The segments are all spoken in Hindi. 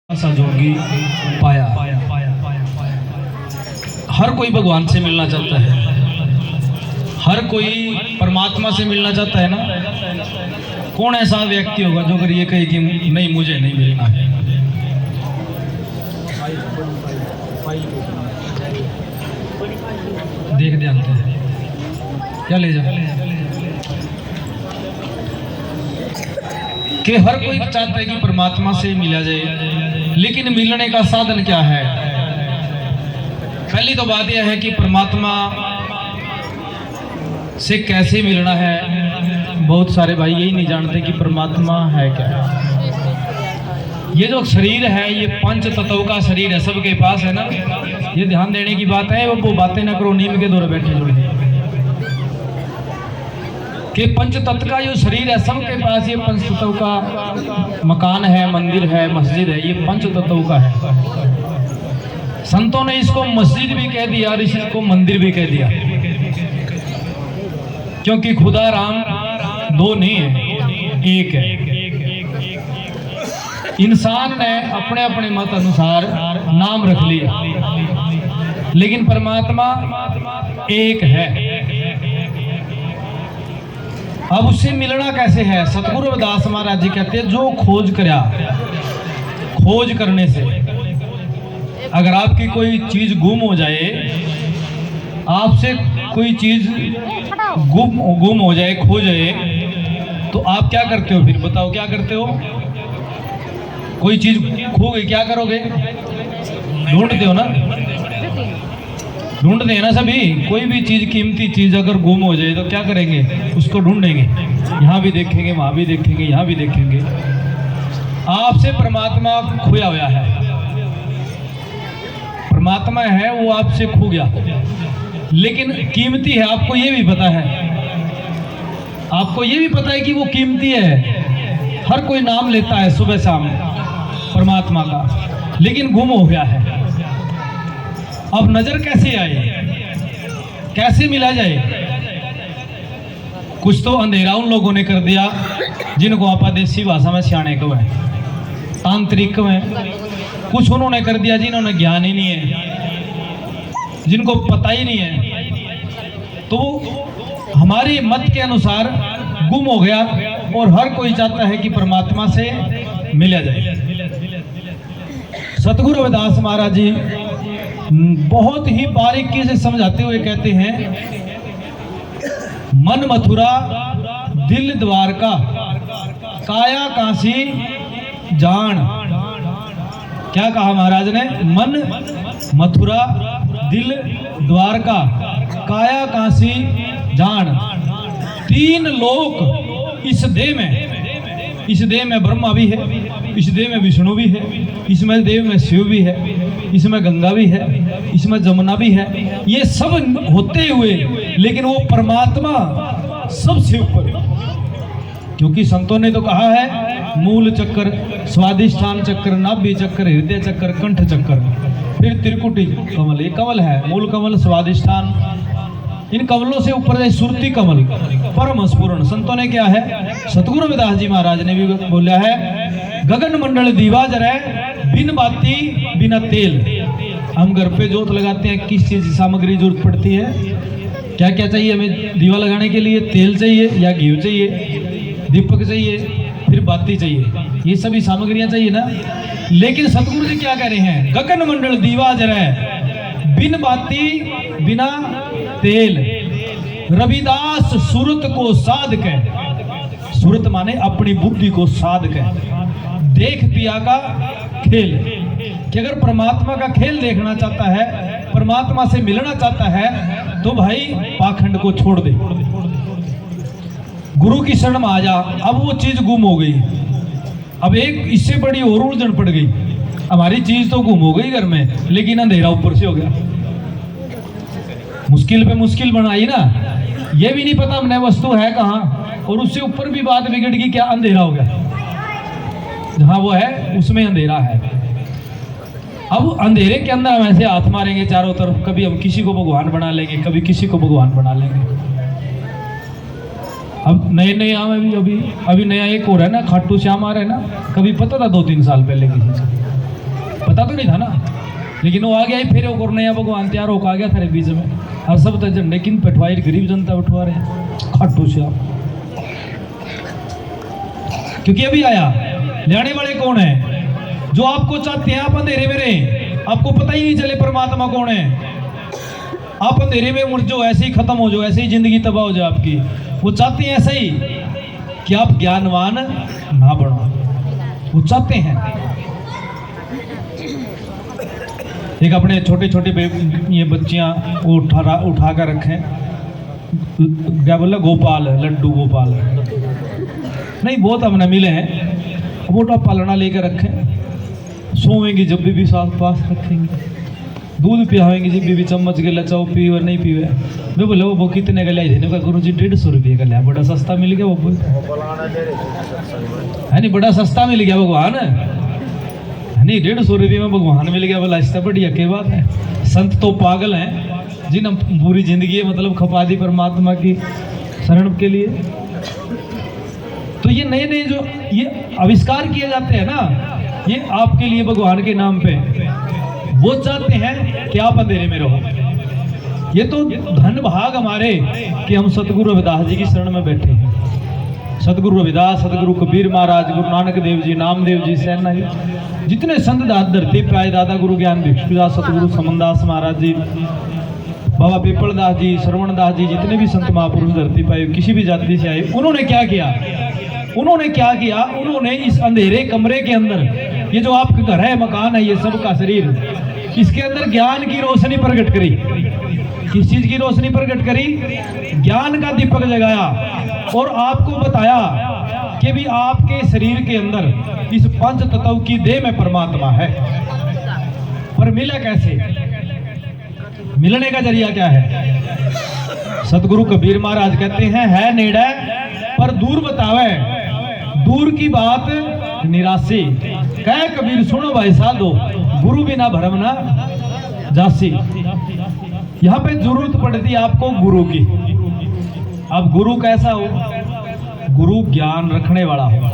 सा जोगी पाया। हर कोई भगवान से मिलना चाहता है, हर कोई परमात्मा से मिलना चाहता है ना। कौन ऐसा व्यक्ति होगा जो अगर ये कहे कि नहीं मुझे नहीं मिलना है। देख जानते हैं क्या ले जा कि हर कोई चाहता है कि परमात्मा से मिला जाए, लेकिन मिलने का साधन क्या है। पहली तो बात यह है कि परमात्मा से कैसे मिलना है। बहुत सारे भाई यही नहीं जानते कि परमात्मा है क्या। ये जो शरीर है ये पंच तत्वों का शरीर है, सबके पास है ना। ये ध्यान देने की बात है। वो बातें ना करो नीम के दौरे बैठे जुड़े कि पंच तत्व का जो शरीर है सबके पास। ये पंच तत्व का मकान है, मंदिर है, मस्जिद है, ये पंच तत्व का है। संतों ने इसको मस्जिद भी कह दिया और इसको मंदिर भी कह दिया, क्योंकि खुदा राम दो नहीं है, एक है। इंसान ने अपने अपने मत अनुसार नाम रख लिया, लेकिन परमात्मा एक है। अब उससे मिलना कैसे है। सतगुरु रविदास महाराज जी कहते हैं जो खोज करया, खोज करने से अगर आपकी कोई चीज गुम हो जाए, आपसे कोई चीज गुम हो जाए, खो जाए, तो आप क्या करते हो फिर बताओ क्या करते हो। कोई चीज खो गई क्या करोगे, ढूंढते हो ना, ढूंढते हैं ना सभी। कोई भी चीज कीमती चीज अगर गुम हो जाए तो क्या करेंगे, उसको ढूंढेंगे। यहाँ भी देखेंगे, वहां भी देखेंगे, यहाँ भी देखेंगे। आपसे परमात्मा खोया हुआ है, परमात्मा है वो आपसे खो गया, लेकिन कीमती है। आपको ये भी पता है, आपको ये भी पता है कि वो कीमती है। हर कोई नाम लेता है सुबह शाम परमात्मा का, लेकिन गुम हो गया है। अब नजर कैसे आए, कैसे मिला जाए। कुछ तो अंधेरा उन लोगों ने कर दिया जिनको आप देसी भाषा में सियाने को है, तांत्रिक को है। कुछ उन्होंने कर दिया जिन्होंने ज्ञान ही नहीं है, जिनको पता ही नहीं है। तो हमारी मत के अनुसार गुम हो गया, और हर कोई चाहता है कि परमात्मा से मिला जाए। सतगुरु रविदास महाराज जी बहुत ही बारीकी से समझाते हुए कहते हैं, मन मथुरा दिल द्वारका काया काशी जान। क्या कहा महाराज ने, मन मथुरा दिल द्वारका काया काशी जान। तीन लोक इस देह में, इस देह में ब्रह्मा भी है, इस देह में विष्णु भी है, इसमें देव में शिव भी है, इसमें गंगा भी है, इसमें जमुना भी है। ये सब होते हुए लेकिन वो परमात्मा सबसे ऊपर, क्योंकि संतों ने तो कहा है मूल चक्कर, स्वादिष्ठान चक्र, नाभि चक्र, हृदय चक्र, कंठ चक्र, फिर त्रिकुटी कमल। ये कमल है, मूल कमल, स्वादिष्ठान। इन कमलों से ऊपर है सुरती कमल, परम स्फुरण। संतों ने क्या है, सतगुरु रविदास जी महाराज ने भी बोला है, गगन मंडल दीवा जरे बिन बाती बिना तेल। हम घर पे जोत लगाते हैं, किस चीज की सामग्री जरूरत पड़ती है, क्या क्या चाहिए हमें दीवा लगाने के लिए। तेल चाहिए या घी चाहिए, दीपक चाहिए, फिर बाती चाहिए, ये सभी सामग्रियां चाहिए ना। लेकिन सतगुरु जी क्या कह रहे हैं, गगन मंडल दीवा जरे बिन बाती बिना तेल। रविदास सूरत को साध के, सूरत माने अपनी बुद्धि को साध के, देख पिया का खेल। कि अगर परमात्मा का खेल देखना चाहता है, परमात्मा से मिलना चाहता है, तो भाई पाखंड को छोड़ दे, गुरु की शरण में आ जा। अब वो चीज गुम हो गई, अब एक इससे बड़ी और उलझन पड़ गई। हमारी चीज तो गुम हो गई घर में, लेकिन अंधेरा ऊपर से हो गया। मुश्किल पे मुश्किल बनाई ना, ये भी नहीं पता हमने वस्तु है कहाँ, और उससे ऊपर भी बात बिगड़ गई, क्या अंधेरा हो गया। जहां वो है उसमें अंधेरा है। अब अंधेरे के अंदर हम ऐसे हाथ मारेंगे चारों तरफ, कभी हम किसी को भगवान बना लेंगे, कभी किसी को भगवान बना लेंगे। अब नए नए आम अभी नया एक और है ना, खाटू श्याम आ रहा है ना। कभी पता था 2-3 साल पहले किसी से, नहीं था ना, लेकिन वो आ गया ही फिर वो करने या भगवान तैयार होकर आ गया थारे बीच में, और सब तो झंडे किन बैठवाई, गरीब जनता बैठवा रहे हैं खाटू से आप। क्योंकि अभी आया लेने वाले कौन है? जो आपको चाहते हैं आप अंधेरे में रहें, आपको पता ही नहीं चले परमात्मा कौन है, आप अंधेरे में मुड़ जाओ, ऐसे ही खत्म हो जाओ, ऐसे ही जिंदगी तबाह हो जाए आपकी। वो चाहते हैं ऐसा ही कि आप ज्ञानवान ना बनो, वो चाहते हैं। एक अपने छोटे छोटे ये बच्चियां वो उठा कर रखें, क्या बोला, गोपाल, लड्डू गोपाल नहीं, बहुत हमने मिले हैं, वो पालना लेकर रखें, सोएंगी जब भी साथ पास रखेंगे, दूध पियावेंगे जब भी चम्मच के लचाओ पीवे नहीं पीवे। मैं बोले वो कितने का लिया देने का? गुरु जी 150 रुपये का लिया, बड़ा सस्ता मिल गया, वो है नहीं, बड़ा सस्ता मिल गया भगवान, है नहीं, 150 रुपये में भगवान मिल गया, बोला इससे बढ़िया क्या बात है। संत तो पागल हैं जिन्हें पूरी जिंदगी मतलब खपा दी परमात्मा की शरण के लिए। तो ये नए नए जो ये आविष्कार किए जाते हैं ना, ये आपके लिए भगवान के नाम पे, वो चाहते हैं कि आप अंधेरे में रहो। ये तो धन भाग हमारे कि हम सतगुरु रविदास जी की शरण में बैठे हैं। सतगुरु रविदास, सतगुरु कबीर महाराज, गुरु नानक देव जी, नामदेव जी, सेना जी, जितने संत दास धरती पे आए, दादा गुरु ज्ञान भिक्षुदास, सतगुरु समनदास महाराज जी, बाबा पीपल दास जी, श्रवण दास जी, जितने भी संत महापुरुष धरती पे आए, किसी भी जाति से आए, उन्होंने क्या किया? उन्होंने क्या किया? उन्होंने इस अंधेरे कमरे के अंदर, ये जो आपका घर है, मकान है, ये सब का शरीर, इसके अंदर ज्ञान की रोशनी प्रकट करी। किस चीज की रोशनी प्रकट करी? ज्ञान का दीपक जगाया और आपको बताया कि भी आपके शरीर के अंदर इस पंच तत्व की देह में परमात्मा है। पर मिला कैसे? मिलने का जरिया क्या है? सतगुरु कबीर महाराज कहते हैं, है नेड़े पर दूर बतावे, दूर की बात निराशी, कह कबीर सुनो भाई साधो, गुरु बिना भरम ना जासी। यहाँ पे जरूरत पड़ती है आपको गुरु की। अब गुरु कैसा हो? गुरु ज्ञान रखने वाला हो,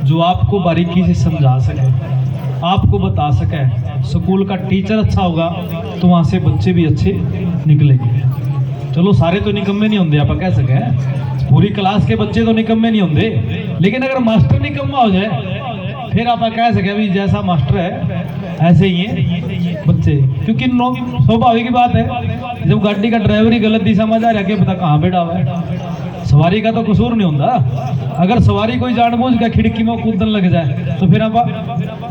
जो आपको बारीकी से समझा सके, आपको बता सके। स्कूल का टीचर अच्छा होगा तो वहाँ से बच्चे भी अच्छे निकलेंगे। चलो सारे तो निकम्मे नहीं होंगे, आप कह सके पूरी क्लास के बच्चे तो निकम्मे नहीं होंगे, लेकिन अगर मास्टर निकम्मा हो जाए फिर आप कह सके भी जैसा मास्टर है ऐसे ही है बच्चे। क्योंकि स्वाभाविक बात है, जब गाड़ी का ड्राइवर ही गलत दिशा में जा रहा है, पता कहाँ बैठा हुआ है। सवारी का तो कसूर नहीं होता। अगर सवारी कोई जानबूझ के खिड़की में कूदन लग जाए तो फिर आप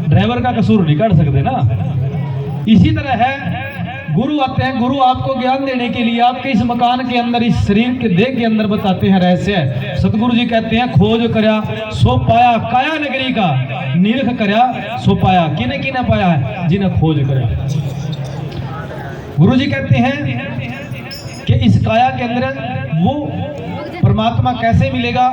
ड्राइवर का कसूर नहीं काट सकते ना। इसी तरह है, गुरु आते हैं, गुरु आपको ज्ञान देने के लिए आपके इस मकान के अंदर, इस शरीर के देह के अंदर बताते हैं रहस्य। सतगुरु जी कहते हैं, खोज करया सो पाया, काया नगरी का निरख करया सो पाया। किने किने पाया है? जिन्हें खोज करया। गुरु जी कहते हैं कि इस काया के अंदर वो परमात्मा कैसे मिलेगा,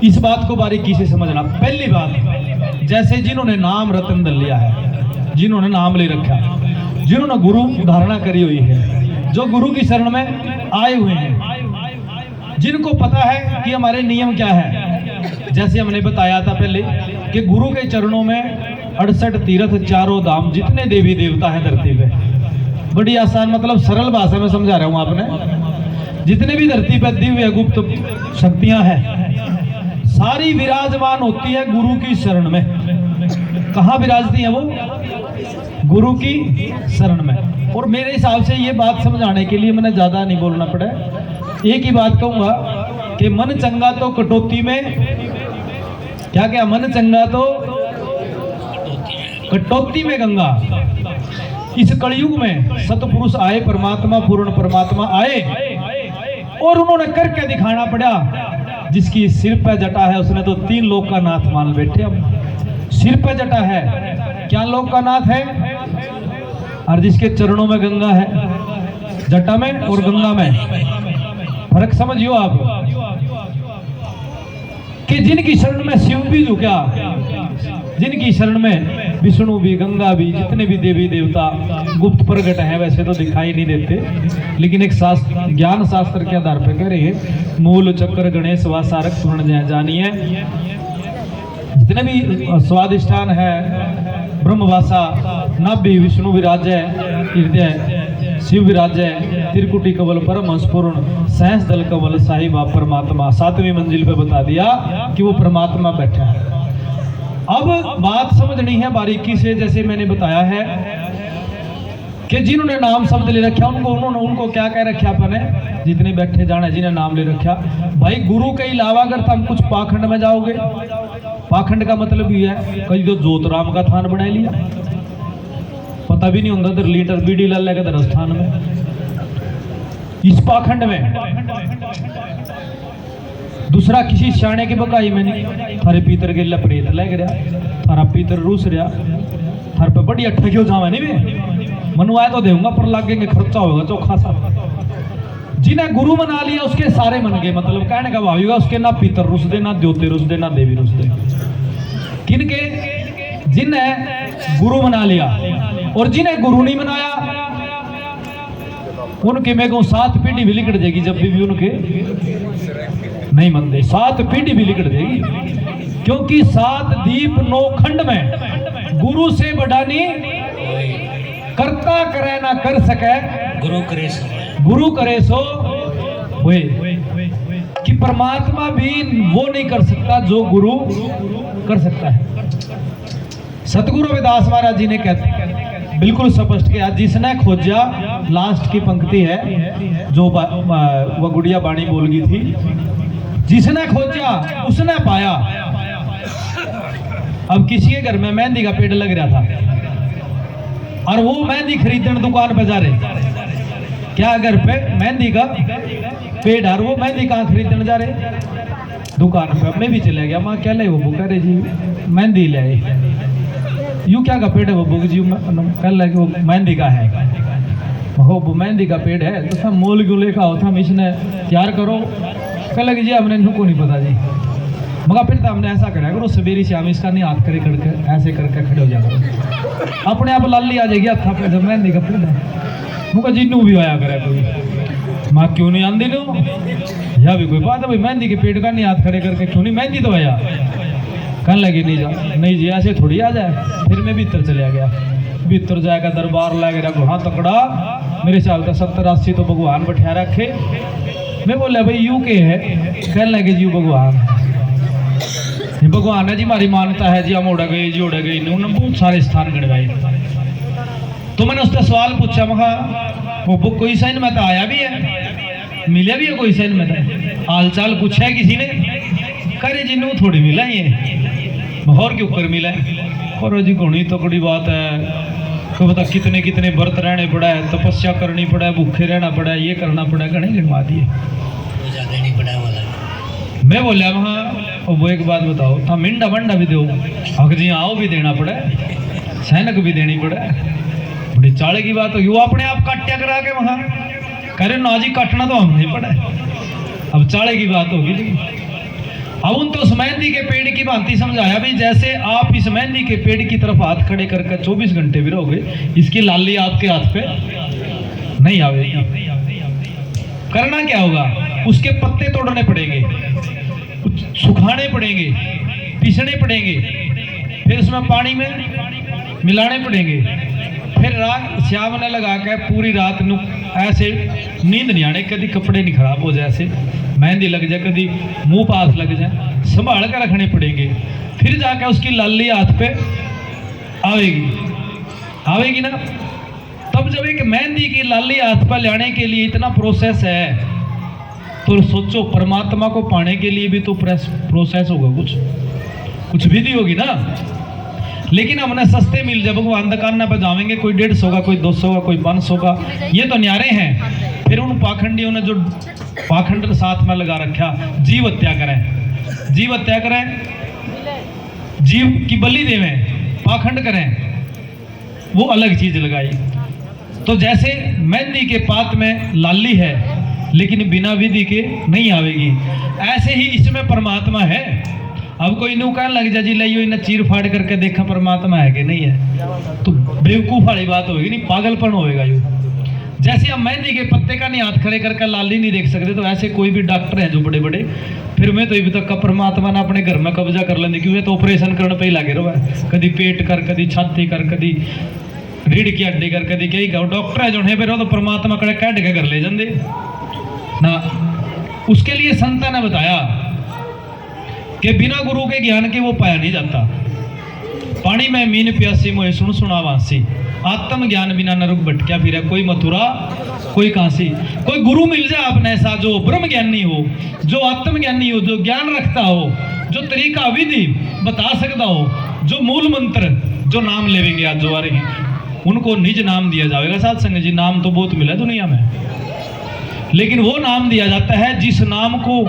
इस बात को बारीकी से समझना। पहली बात, जैसे जिन्होंने नाम रतन दल लिया है, जिन्होंने नाम ले रखा है, जिन्होंने गुरु धारणा करी हुई है, जो गुरु की शरण में आए हुए हैं, जिनको पता है कि हमारे नियम क्या है। जैसे हमने बताया था पहले कि गुरु के चरणों में 68 तीर्थ, 4 धाम, जितने देवी देवता हैं धरती पे, बड़ी आसान मतलब सरल भाषा में समझा रहा हूं आपने। जितने भी धरती पे दिव्य गुप्त शक्तियां हैं, सारी विराजमान होती है गुरु की शरण में। कहाँ विराजती है वो? गुरु की शरण में। और मेरे हिसाब से ये बात समझाने के लिए मैंने ज्यादा नहीं बोलना पड़ा, एक ही बात कहूंगा कि मन चंगा तो कटौती में, क्या क्या, मन चंगा तो कटौती में गंगा। इस कलयुग में सतपुरुष आए, परमात्मा, पूर्ण परमात्मा आए, और उन्होंने करके दिखाना पड़ा। जिसकी सिर पे जटा है उसने तो 3 लोक का नाथ मान बैठे। हम सिर पे जटा है, क्या लोक का नाथ है? और जिसके चरणों में गंगा है, जटा में और गंगा में फर्क समझियो आप, कि जिनकी शरण में शिव भी झुका, जिनकी शरण में विष्णु भी, गंगा भी, जितने भी देवी देवता गुप्त प्रगट हैं, वैसे तो दिखाई नहीं देते, लेकिन एक शास्त्र, ज्ञान शास्त्र के आधार पर कह रहे हैं, मूल चक्र गणेश वासारक सुन जानिए। जितने भी स्वादिष्ठान है, ब्रह्मवासा नाभि विष्णु विराजय हृदय शिव विराजय त्रिकुटी कवल परम हंसपूर्ण सहस दल कवल साहिबा परमात्मा। 7वीं मंजिल पे बता दिया कि वो परमात्मा बैठा है। अब बात समझनी है बारीकी से, जैसे मैंने बताया है कि जिन्होंने नाम शब्द ले रखा उनको क्या कह रखा अपने जितने बैठे जाने जिन्हें नाम ले रखा। भाई गुरु के अलावा अगर तुम कुछ पाखंड में जाओगे, पाखंड का मतलब ये है कहीं तो जोतराम का थान बना लिया, पता भी नहीं होता इधर लीटर बीड़ी ला लेगा इधर स्थान में। इस पाखंड में दूसरा किसी सियाने की बकाई में नहीं, थारे पीतर के लपरेत लग रहा, थारा पीतर रूस रहा, थार पे बड़ी अट्ठा क्यों जावा नहीं मैं मनवाए तो देऊंगा पर लगेंगे खर्चा होगा चौखा सा। जिन्हें गुरु बना लिया उसके सारे मन गए, मतलब कहने का भाव उसके ना पीतर रुस दे, ना द्योते रुस दे, ना देवी रुस दे। किनके? जिन्हें गुरु बना लिया। और जिन्हें गुरु नहीं बनाया उनके मैं कहूं 7 पीढ़ी भी लिकट जाएगी, जब भी उनके नहीं मनते 7 पीढ़ी भी लिकट जाएगी, क्योंकि 7 दीप 9 खंड में गुरु से बड़ा नहीं करता करे ना कर सके, गुरु करे सो हुए। कि परमात्मा भी वो नहीं कर सकता जो गुरु कर सकता है। सतगुरु रविदास महाराज जी ने कहते बिल्कुल स्पष्ट किया, जिसने खोजा, लास्ट की पंक्ति है जो वो गुड़िया बाणी बोल गई थी, जिसने खोजा उसने पाया। अब किसी के घर में मेहंदी का पेड़ लग रहा था और वो मेहंदी खरीदने दुकान पे जा रहे, क्या घर पे मेहंदी का पेड़, और वो मेहंदी कहाँ खरीदने जा रहे? दुकान पे। मैं भी चला गया, माँ क्या ले वो कह रहे जी मेहंदी ले आए। यूँ क्या का पेड़ है वो बुक जी कह रहे कि वो मेहंदी का है। वो मेहंदी का पेड़ है तो सब मोल क्यों लेखा हो था, इसने तैयार करो। कह लगे जी हमने इनको नहीं पता जी, मगर फिर तो हमने ऐसा करा करो सवेरी से हम इसका नहीं हाथ करे करके ऐसे करके खड़े हो जाओ, अपने आप लाली आ जाएगी हथा पे। जब मेहंदी का पेड़ है मुझे जिन्नू भी आया करे कोई, माँ क्यों नहीं आंदी नो, यह भी कोई बात है भाई मेहंदी के पेड़ का नहीं हाथ खड़े करके क्यों नहीं, मेहंदी तो आया। कहने लगी नहीं जी ऐसे थोड़ी आ जाए। फिर मैं भीतर चला गया, भीतर जाएगा दरबार लग रहा वहाँ तकड़ा, मेरे ख्याल का 70-80 तो भगवान बैठा रखे। मैं बोला भाई यू के है? कहने लगे जी भगवान भगवान है जी, हमारी मान्यता है जी, हम उड़ गए जी, उड़ गए। उन्होंने बहुत सारे स्थान गणवाए। तो मैंने उससे सवाल पूछा, महा वो बुक कोई साइन में तो आया भी है, मिला भी है कोई साइन में तो हाल चाल पूछा है किसी ने? करे जी नू थोड़ी मिला ही है, और क्यों कर मिला है? और जी घनी तकड़ी बात है, तो बता कितने कितने व्रत रहने पड़ा है, तपस्या करनी पड़ा है, भूखे रहना पड़ा है, ये करना पड़ा है, घने गिनवा दिए। मैं बोलिया वहाँ वो एक बात बताओ, था मिंडा बंडा भी दो, हक जी आओ भी देना पड़ा है, सैनक भी देनी पड़ा है, बड़ी चाले की बात होगी। वो अपने आप काट्या करा के वहाँ कह रहे ना जी काटना तो हम नहीं पड़ा है, अब चाले की बात होगी। अब उन तो उस मेहंदी के पेड़ की भांति समझाया भी, जैसे आप इस मेहंदी के पेड़ की तरफ हाथ खड़े करके 24 घंटे भी रहोगे, इसकी लाली आपके हाथ पे नहीं आवेगी। करना क्या होगा? उसके पत्ते तोड़ने पड़ेंगे, सुखाने पड़ेंगे, पीसने पड़ेंगे, फिर उसमें पानी में मिलाने पड़ेंगे, फिर रात श्याम ने लगा के पूरी रात नु ऐसे नींद नहीं आने, कभी कपड़े नहीं खराब हो जाए, ऐसे मेहंदी लग जाए, कभी मुंह पास लग जाए, संभाल कर रखने पड़ेंगे। फिर जाकर उसकी लाली हाथ पे आवेगी ना। तब जब एक मेहंदी की लाली हाथ पर लाने के लिए इतना प्रोसेस है, तो सोचो परमात्मा को पाने के लिए भी तो प्रोसेस होगा, कुछ विधि होगी ना। लेकिन हमने सस्ते मिल जाए, भगवान दुकान पर जाएंगे, कोई 150 का, कोई 200 का, कोई 500 का, ये तो न्यारे हैं। फिर उन पाखंडियों ने जो पाखंड साथ में लगा रखा, जीव हत्या करें, जीव हत्या करें, जीव की बलि देवें, पाखंड करें, वो अलग चीज लगाई। तो जैसे मेहंदी के पात में लाली है लेकिन बिना विधि के नहीं आवेगी, ऐसे ही इसमें परमात्मा है। अब कोई नू कहने लग जा जी लाइयो इन्हें चीर फाड़ करके देखा परमात्मा है कि नहीं है, तो बेवकूफ वाली बात होगी, नहीं पागलपन होएगा। यू जैसे हम मेहंदी के पत्ते का नहीं हाथ खड़े करके लाली नहीं देख सकते, तो ऐसे कोई भी डॉक्टर है जो बड़े बड़े, फिर मैं तो अभी तक का परमात्मा ने अपने घर में कब्जा कर लेंगे, क्योंकि तो ऑपरेशन करने पे ही लगे रहो है, कभी पेट कर, कभी छाती कर, कभी रीढ़ की हड्डी कर, कभी कहीं कर, डॉक्टर है जो है फिर तो परमात्मा कड़े कैट के कर ले जाते ना। उसके लिए संता ने बताया कि बिना गुरु के ज्ञान के वो पाया नहीं जाता। पानी में मीन प्यासी मोहे सुन सुना वासी, आत्म ज्ञान बिना नरक भटक्या फिरे, कोई मथुरा कोई काशी। कोई गुरु मिल जाए आपने ऐसा जो ब्रह्म ज्ञानी हो, जो आत्म ज्ञानी हो, जो ज्ञान रखता हो, जो तरीका विधि बता सकता हो, जो मूल मंत्र जो नाम लेवेंगे आज जो आ रहे हैं उनको निज नाम दिया जाएगा। साथ संग जी नाम तो बहुत मिला दुनिया में, लेकिन वो नाम दिया जाता है जिस नाम को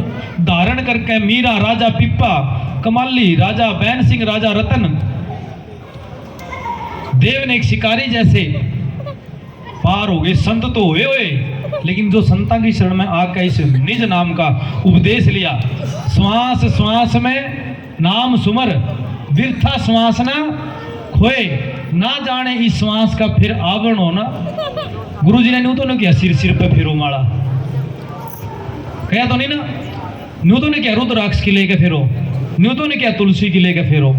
धारण करके मीरा राजा पिप्पा, कमाली राजा बैन सिंह, राजा रतन देव ने एक शिकारी जैसे पार हो गए। संत तो हुए, लेकिन जो संता की शरण में आकर इस निज नाम का उपदेश लिया, श्वास श्वास में नाम सुमर, बिरथा श्वास ना खोए, ना जाने इस श्वास का फिर आवरण होना। गुरु जी ने न्यू तो नहीं किया सिर सिर पे फिरो माला, कहा तो नहीं ना, न्यू तो नहीं किया रुद्राक्ष की लेके फिरो, न्यू तो नहीं किया तुलसी की लेके फिरो,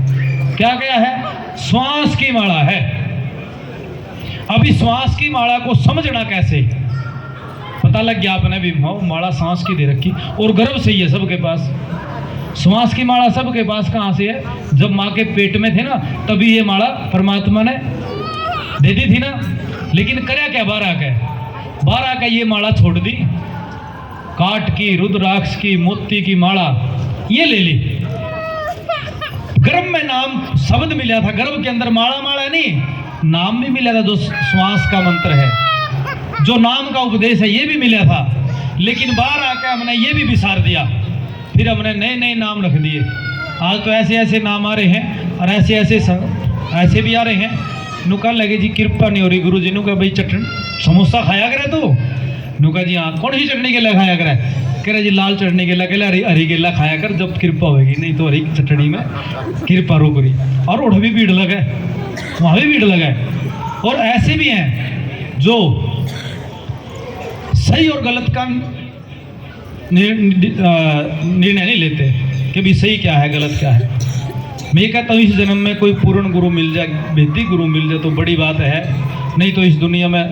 क्या कहा है? श्वास की माला है। अभी श्वास की माला को समझना कैसे? पता लग गया आपने भी, माला सांस की दे रखी और गर्भ से ही है सबके पास। श्वास की माला सबके पास कहां से है? जब मां के पेट में थे ना तभी ये माला परमात्मा ने दे दी थी ना। लेकिन करया क्या? बाहर आकर ये माला छोड़ दी, काट की, रुद्राक्ष की, मोती की माला ये ले ली। गर्भ में नाम शब्द मिला था, गर्भ के अंदर माला नहीं, नाम भी मिला था जो श्वास का मंत्र है, जो नाम का उपदेश है ये भी मिला था। लेकिन बाहर आकर हमने ये भी विसार दिया, फिर हमने नए नए नाम रख दिए। आज तो ऐसे ऐसे नाम आ रहे हैं और ऐसे भी आ रहे हैं। नुका लगे जी कृपा नहीं हो रही गुरु जी, नुका भाई चटनी समोसा खाया करे तो, नुका जी हाँ कौन सी चटनी केला खाया करे? कह रहे जी लाल चटनी केला, केला हरी केला खाया कर जब कृपा होगी, नहीं तो हरी चटनी में कृपा रोक रही। और उठ भी भीड़ लगे, वहाँ भी भीड़ लगे। और ऐसे भी हैं जो सही और गलत का निर्णय नहीं लेते कि भी सही क्या है गलत क्या है। मैं कहता हूँ इस जन्म में कोई पूर्ण गुरु मिल जाए, भेदी गुरु मिल जाए तो बड़ी बात है, नहीं तो इस दुनिया में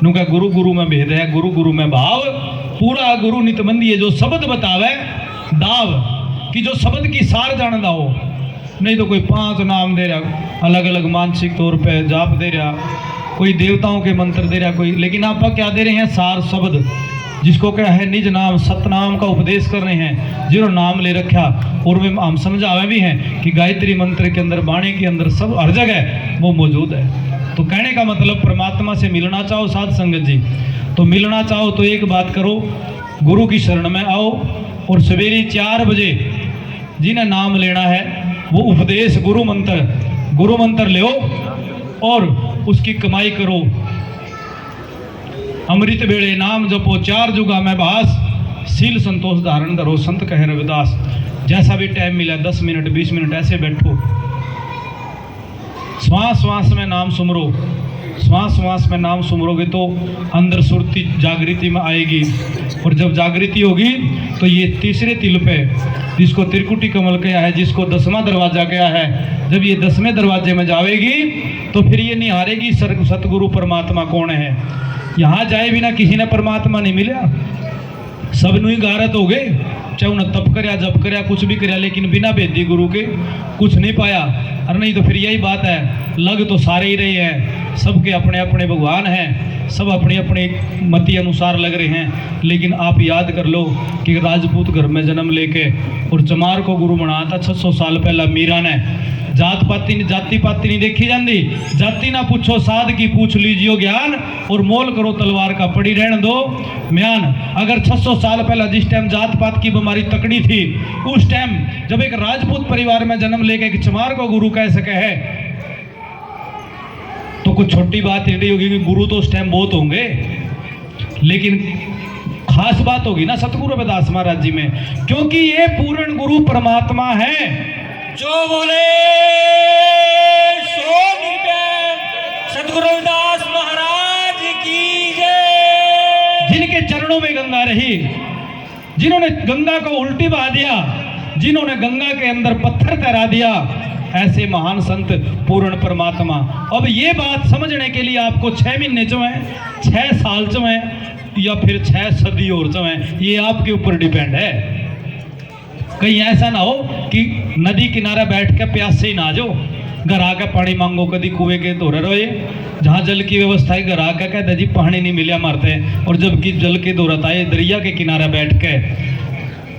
नुका गुरु में भेद है, गुरु में भाव। पूरा गुरु नितमंदी है जो शब्द बतावे दाव कि जो शब्द की सार जानता हो, नहीं तो कोई 5 नाम दे रहा, अलग अलग मानसिक तौर पे जाप दे रहा, कोई देवताओं के मंत्र दे रहा कोई, लेकिन आप क्या दे रहे हैं? सार शब्द, जिसको क्या है निज नाम सतनाम का उपदेश कर रहे हैं, जिन्होंने नाम ले रखा। और वे हम समझावे भी हैं कि गायत्री मंत्र के अंदर, वाणी के अंदर सब हर जगह वो मौजूद है। तो कहने का मतलब परमात्मा से मिलना चाहो साध संगत जी, तो मिलना चाहो तो एक बात करो, गुरु की शरण में आओ और सवेरे 4 बजे जिन्हें नाम लेना है वो उपदेश गुरु मंत्र लो और उसकी कमाई करो। अमृत बेड़े नाम जपो 4 जुगा में बास, शील संतोष धारण करो संत कहे रविदास। जैसा भी टाइम मिला 10 मिनट 20 मिनट ऐसे बैठो, श्वास श्वास में नाम सुमरो। श्वास श्वास में नाम सुमरोगे तो अंदर सुरती जागृति में आएगी, और जब जागृति होगी तो ये तीसरे तिल पे, जिसको त्रिकुटी कमल कहा है, जिसको 10वां दरवाजा कहा है, जब ये 10वें दरवाजे में जाएगी तो फिर ये निहारेगी सतगुरु परमात्मा कौन है। यहाँ जाए बिना किसी ने परमात्मा नहीं मिला, सब नु ही गारत हो गए, चाहे उन्हें तप करया जप करया कुछ भी करया, लेकिन बिना भेदी गुरु के कुछ नहीं पाया। और नहीं तो फिर यही बात है, लग तो सारे ही रहे हैं, सबके अपने अपने भगवान हैं, सब अपनी अपनी मति अनुसार लग रहे हैं। लेकिन आप याद कर लो कि राजपूत घर में जन्म लेके और चमार को गुरु बनाया था 600 साल पहला मीरा ने। जाति पाती नहीं देखी जाती, जाति ना पूछो साध की पूछ लीजियो ज्ञान, और मोल करो तलवार का पड़ी रहने दो म्यान। अगर 600 साल पहला जिस टाइम जात पात की बीमारी तकड़ी थी, उस टाइम जब एक राजपूत परिवार में जन्म लेके एक चमार को गुरु कह सके है, तो कुछ छोटी बात नहीं होगी कि गुरु तो उस टाइम बहुत होंगे, लेकिन खास बात होगी ना सतगुरु रविदास महाराज जी में, क्योंकि ये पूर्ण गुरु परमात्मा है। जो बोले सो सतगुरु रविदास महाराज की जय। जिनके चरणों में गंगा रही, जिन्होंने गंगा को उल्टी बहा दिया, जिन्होंने गंगा के अंदर पत्थर तैरा दिया, ऐसे महान संत पूर्ण परमात्मा। अब ये बात समझने के लिए आपको 6 महीने जो है, 6 साल जो है, या फिर 6 सदी और जो है, ये आपके ऊपर डिपेंड है। कहीं ऐसा ना हो कि नदी किनारा बैठ के प्यास से ही ना जाओ, घर आकर पानी मांगो, कभी कुएं के दौरे रहो, जहाँ जल की व्यवस्था है घर आकर कहते जी पानी नहीं मिला मारते हैं, और जबकि जल की दौरत आए दरिया के किनारे बैठ के।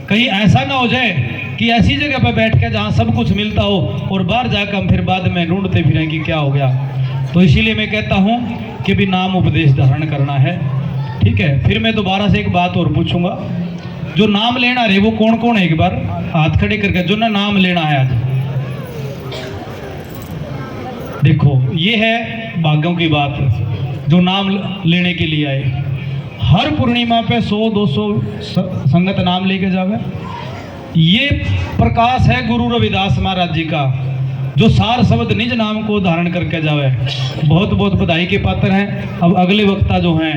कहीं ऐसा ना हो जाए कि ऐसी जगह पर बैठ के जहाँ सब कुछ मिलता हो और बाहर जाकर हम फिर बाद में ढूंढते फिरें कि क्या हो गया। तो इसीलिए मैं कहता हूँ कि भी नाम उपदेश धारण करना है, ठीक है। फिर मैं दोबारा से एक बात और पूछूंगा, जो नाम लेना रहे वो कौन कौन है, एक बार हाथ खड़े करके जो ना नाम लेना है आज। देखो ये है भाग्यों की बात, जो नाम लेने के लिए आए। हर पूर्णिमा पे 100-200 संगत नाम लेके जावे। ये प्रकाश है गुरु रविदास महाराज जी का, जो सार शब्द निज नाम को धारण करके जावे। बहुत बहुत बधाई के पात्र हैं। अब अगले वक्ता जो हैं